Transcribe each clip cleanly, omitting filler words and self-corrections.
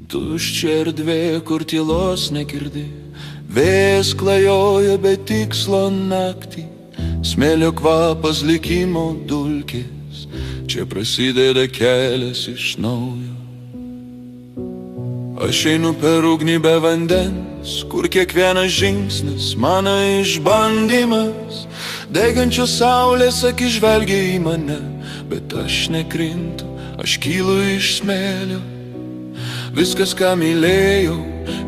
Tuščia erdvė, kur tylos negirdi, vėjas klajoja be tikslo naktį, smėlio kvapas likimo dulkės, čia prasideda kelias iš naujo. Aš einu per ugnį be vandens, kur kiekvienas žingsnis mano išbandymas. Degančios saulės akis žvelgia į mane, bet aš nekrintu, aš kylu iš smėlio. Viskas, ką mylėjau,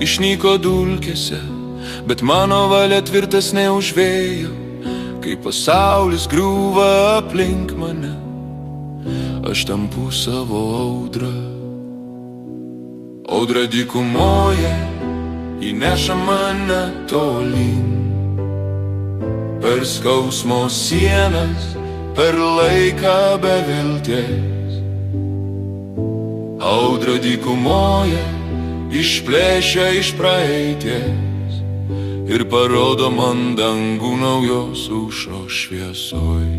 išnyko dulkėse, bet mano valia tvirtesnė už vėjo. Kai pasaulis griūva aplink mane, aš tampu savo audrą. Audra dykumoje įneša mane tolyn, per skausmo sienas, per laiką be vilties. Audra dykumoje išplėšia iš praeities ir parodo man dangų naujos aušros šviesoj.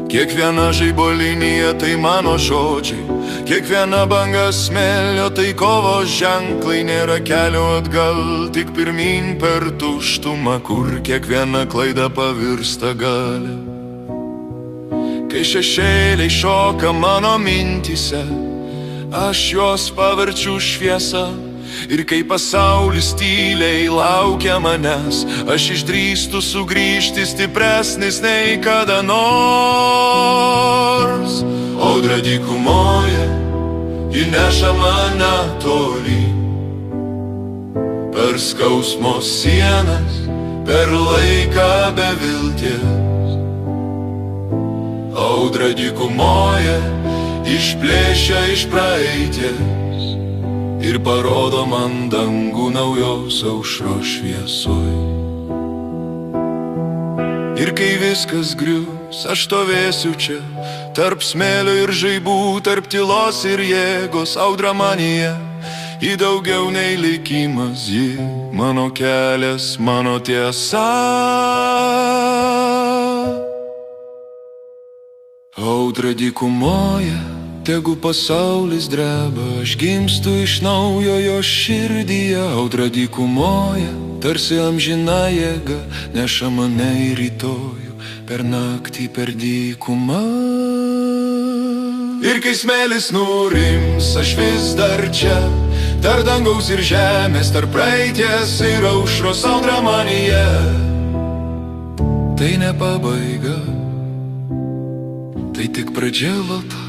Kiekviena žaibo linija tai mano žodžiai, kiekviena banga smėlio tai kovos ženklai. Nėra kelio atgal, tik pirmyn per tuštumą, kur kiekviena klaida pavirsta galia. Kai šešėliai šoka mano mintyse, aš juos paverčiu šviesą. Ir kai pasaulis tyliai laukia manęs, aš išdrįstu sugrįžti stipresnis nei kada nors. Audra dykumoje įneša mane tolyn, per skausmo sienas, per laiką be vilties. Audra dykumoje išplėšia iš praeities ir parodo man dangų naujos aušros šviesoj. Ir kai viskas grius, aš stovėsiu čia, tarp smėlio ir žaibų, tarp tylos ir jėgos. Audra manyje, ji daugiau nei likimas, ji mano kelias, mano tiesa. Audra dykumoje, tegu pasaulis dreba, aš gimstu iš naujo jo širdyje. Audra dykumoje, tarsi amžina jėga, neša mane į rytojų, per naktį, per dykumą. Ir kai smėlis nurims, aš vis dar čia, tarp dangaus ir žemės, tarp praeities ir aušros. Audra manyje, tai ne pabaiga, tai tik pradžia balta.